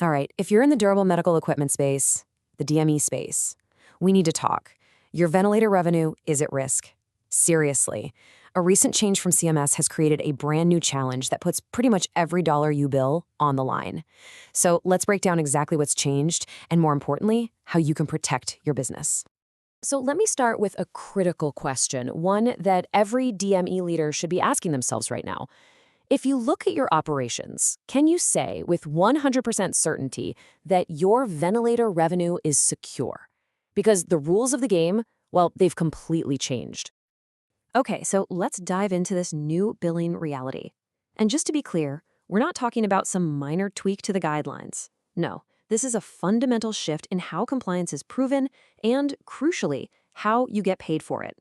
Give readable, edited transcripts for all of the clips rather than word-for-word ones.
All right, if you're in the durable medical equipment space, the DME space, we need to talk. Your ventilator revenue is at risk. Seriously. A recent change from CMS has created a brand new challenge that puts pretty much every dollar you bill on the line. So let's break down exactly what's changed and, more importantly, how you can protect your business. So let me start with a critical question, one that every DME leader should be asking themselves right now. If you look at your operations, can you say with 100% certainty that your ventilator revenue is secure? Because the rules of the game, well, they've completely changed. Okay, so let's dive into this new billing reality. And just to be clear, we're not talking about some minor tweak to the guidelines. No, this is a fundamental shift in how compliance is proven and, crucially, how you get paid for it.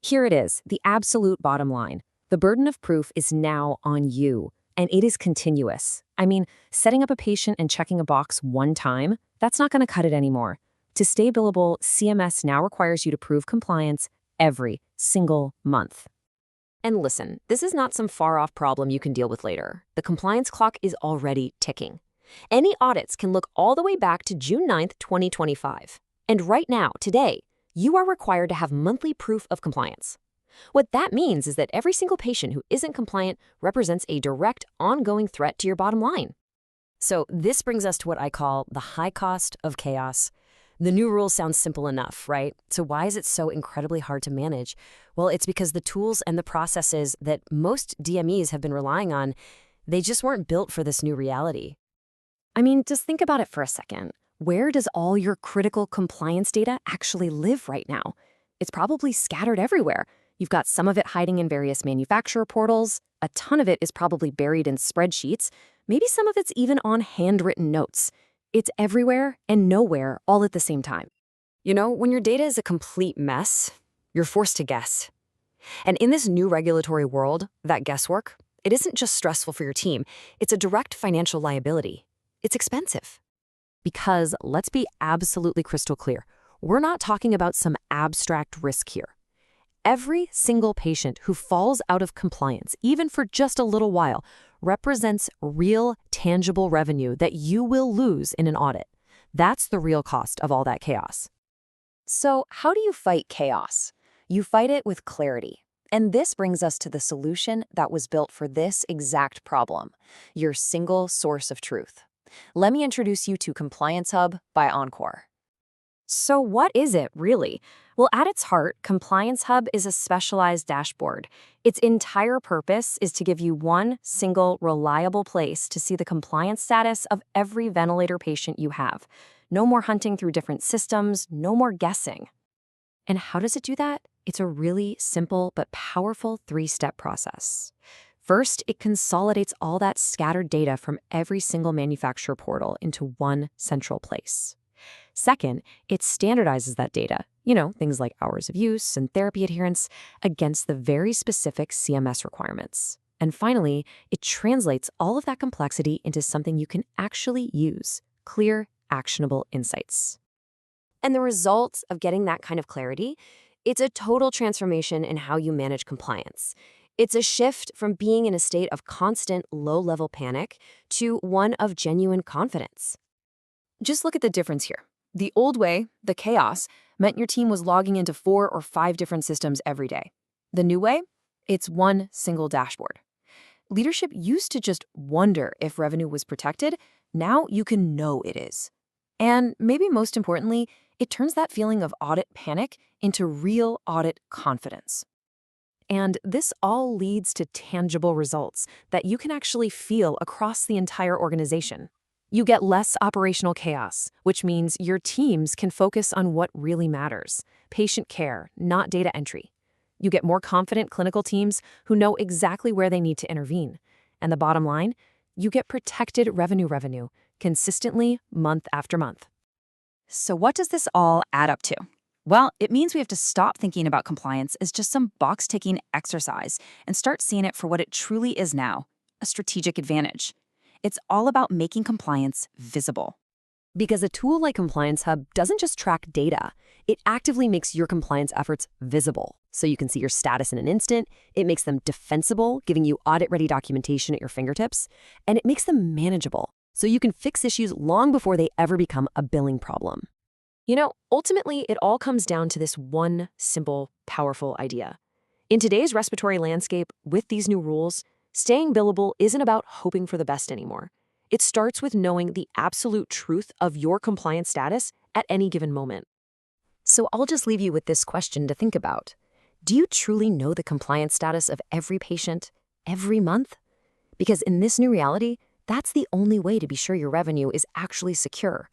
Here it is, the absolute bottom line. The burden of proof is now on you, and it is continuous. I mean, setting up a patient and checking a box one time, that's not going to cut it anymore. To stay billable, CMS now requires you to prove compliance every single month. And listen, this is not some far-off problem you can deal with later. The compliance clock is already ticking. Any audits can look all the way back to June 9th, 2025. And right now, today, you are required to have monthly proof of compliance. What that means is that every single patient who isn't compliant represents a direct, ongoing threat to your bottom line. So this brings us to what I call the high cost of chaos. The new rules sound simple enough, right? So why is it so incredibly hard to manage? Well, it's because the tools and the processes that most DMEs have been relying on, they just weren't built for this new reality. I mean, just think about it for a second. Where does all your critical compliance data actually live right now? It's probably scattered everywhere. You've got some of it hiding in various manufacturer portals. A ton of it is probably buried in spreadsheets. Maybe some of it's even on handwritten notes. It's everywhere and nowhere all at the same time. You know, when your data is a complete mess, you're forced to guess. And in this new regulatory world, that guesswork, it isn't just stressful for your team. It's a direct financial liability. It's expensive. Because let's be absolutely crystal clear, we're not talking about some abstract risk here. Every single patient who falls out of compliance, even for just a little while, represents real, tangible revenue that you will lose in an audit. That's the real cost of all that chaos. So how do you fight chaos? You fight it with clarity. And this brings us to the solution that was built for this exact problem, your single source of truth. Let me introduce you to ComplianceHub by Encore. So what is it, really? Well, at its heart, ComplianceHub is a specialized dashboard. Its entire purpose is to give you one single, reliable place to see the compliance status of every ventilator patient you have. No more hunting through different systems, no more guessing. And how does it do that? It's a really simple but powerful three-step process. First, it consolidates all that scattered data from every single manufacturer portal into one central place. Second, it standardizes that data, things like hours of use and therapy adherence, against the very specific CMS requirements. And finally, it translates all of that complexity into something you can actually use, clear, actionable insights. And the result of getting that kind of clarity, it's a total transformation in how you manage compliance. It's a shift from being in a state of constant low-level panic to one of genuine confidence. Just look at the difference here. The old way, the chaos, meant your team was logging into 4 or 5 different systems every day. The new way, it's one single dashboard. Leadership used to just wonder if revenue was protected. Now you can know it is. And maybe most importantly, it turns that feeling of audit panic into real audit confidence. And this all leads to tangible results that you can actually feel across the entire organization. You get less operational chaos, which means your teams can focus on what really matters, patient care, not data entry. You get more confident clinical teams who know exactly where they need to intervene. And the bottom line, you get protected revenue, consistently month after month. So what does this all add up to? Well, it means we have to stop thinking about compliance as just some box-ticking exercise and start seeing it for what it truly is now, a strategic advantage. It's all about making compliance visible. Because a tool like ComplianceHub doesn't just track data, it actively makes your compliance efforts visible. So you can see your status in an instant, it makes them defensible, giving you audit-ready documentation at your fingertips, and it makes them manageable. so you can fix issues long before they ever become a billing problem. Ultimately, it all comes down to this one simple, powerful idea. In today's respiratory landscape, with these new rules, staying billable isn't about hoping for the best anymore. It starts with knowing the absolute truth of your compliance status at any given moment. So I'll just leave you with this question to think about. Do you truly know the compliance status of every patient, every month? Because in this new reality, that's the only way to be sure your revenue is actually secure.